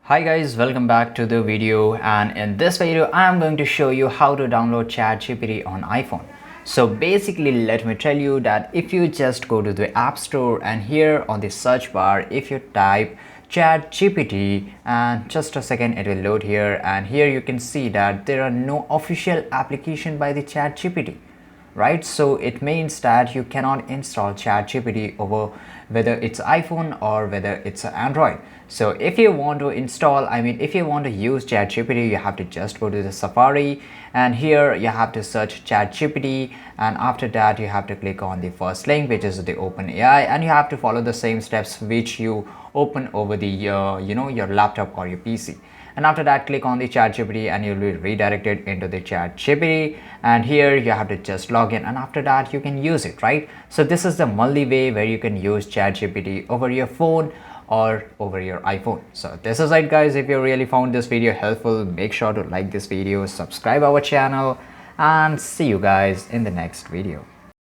Hi guys, welcome back to the video, and in this video I am going to show you how to download ChatGPT on iPhone. So basically, let me tell you that if you just go to the App Store and here on the search bar, if you type ChatGPT, and just a second it will load here, and here you can see that there are no official application by the ChatGPT, right? So it means that you cannot install ChatGPT over whether it's iPhone or whether it's Android. So if you want to install, if you want to use ChatGPT, you have to just go to the Safari, and here you have to search ChatGPT, and after that you have to click on the first link, which is the OpenAI, and you have to follow the same steps which you open over the your laptop or your PC. And after that, click on the ChatGPT and you'll be redirected into the ChatGPT, and here you have to just log in, and after that you can use it, right? So this is the multi way where you can use ChatGPT over your phone or over your iPhone. So this is it guys. If you really found this video helpful, make sure to like this video, subscribe our channel, and see you guys in the next video.